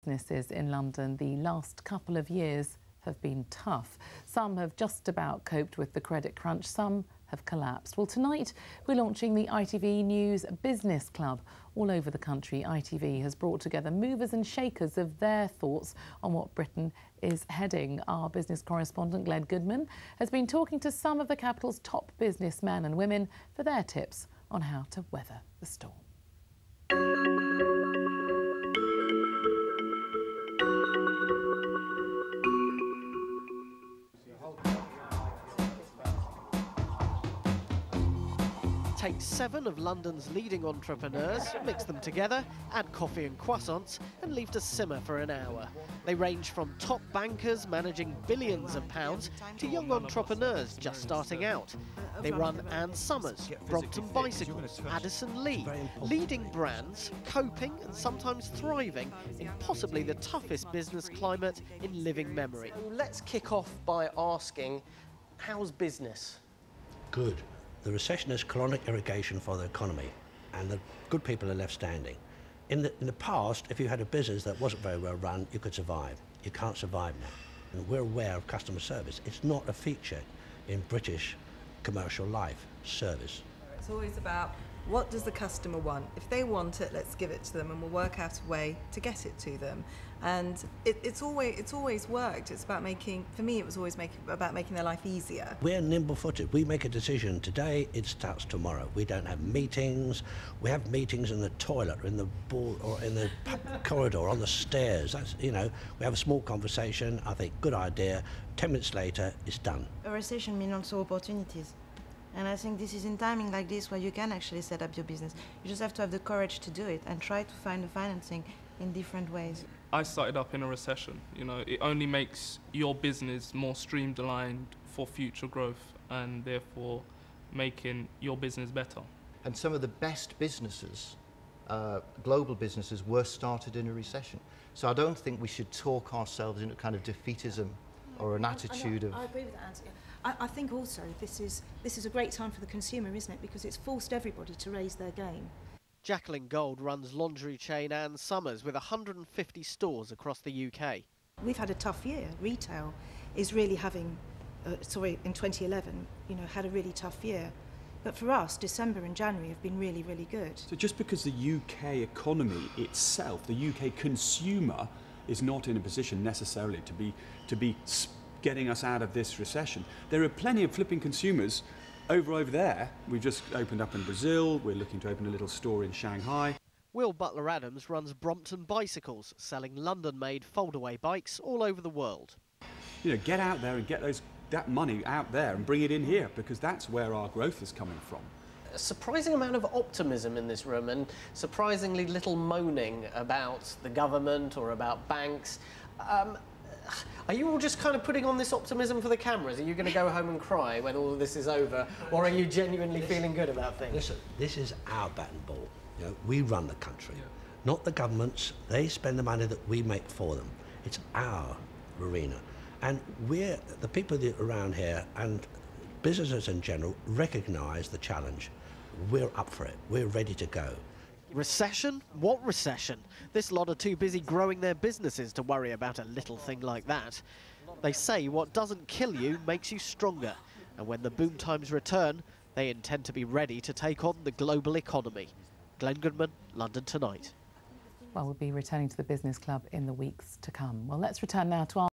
Businesses in London the last couple of years have been tough. Some have just about coped with the credit crunch, some have collapsed. Well, tonight we're launching the ITV News Business Club. All over the country, ITV has brought together movers and shakers of their thoughts on what Britain is heading. Our business correspondent, Glenn Goodman, has been talking to some of the capital's top businessmen and women for their tips on how to weather the storm. Take 7 of London's leading entrepreneurs, mix them together, add coffee and croissants, and leave to simmer for an hour. They range from top bankers managing billions of pounds to young entrepreneurs just starting out. They run Ann Summers, Brompton Bicycles, Addison Lee, leading brands, coping and sometimes thriving in possibly the toughest business climate in living memory. Let's kick off by asking, how's business? Good. The recession is colonic irrigation for the economy, and the good people are left standing. In the past, if you had a business that wasn't very well run, you could survive. You can't survive now. And we're aware of customer service. It's not a feature in British commercial life, service. It's always about what does the customer want. If they want it, let's give it to them, and we'll work out a way to get it to them. And it's always worked. It's about making, for me, it was always about making their life easier. We're nimble-footed. We make a decision today, it starts tomorrow. We don't have meetings. We have meetings in the toilet, or in the or in the corridor, on the stairs. That's, you know, we have a small conversation. I think good idea. 10 minutes later, it's done. A recession means also opportunities. And I think this is in timing like this where you can actually set up your business. You just have to have the courage to do it and try to find the financing in different ways. I started up in a recession. You know, it only makes your business more streamlined for future growth and therefore making your business better. And some of the best businesses, global businesses, were started in a recession. So I don't think we should talk ourselves into kind of defeatism or an attitude of... I agree with that, Anthony. I think also this is a great time for the consumer, isn't it? Because it's forced everybody to raise their game. Jacqueline Gold runs laundry chain Ann Summers with 150 stores across the UK. We've had a tough year. Retail is really having, in 2011, you know, had a really tough year. But for us, December and January have been really, really good. So just because the UK economy itself, the UK consumer, is not in a position necessarily to be getting us out of this recession, there are plenty of flipping consumers over there. We've just opened up in Brazil. We're looking to open a little store in Shanghai. Will Butler-ADAMS runs Brompton Bicycles, selling London-made foldaway bikes all over the world. You know, get out there and get that money out there and bring it in here, because that's where our growth is coming from. A surprising amount of optimism in this room and surprisingly little moaning about the government or about banks. Are you all just kind of putting on this optimism for the cameras? Are you going to go home and cry when all of this is over, or are you genuinely feeling good about things? Listen, this is our bat and ball. You know, we run the country, not the governments. They spend the money that we make for them. It's our arena, and we're the people around here and businesses in general recognise the challenge. We're up for it. We're ready to go. Recession? What recession? This lot are too busy growing their businesses to worry about a little thing like that. They say what doesn't kill you makes you stronger, and when the boom times return, they intend to be ready to take on the global economy. Glenn Goodman, London Tonight. Well, we'll be returning to the Business Club in the weeks to come. Well, let's return now to our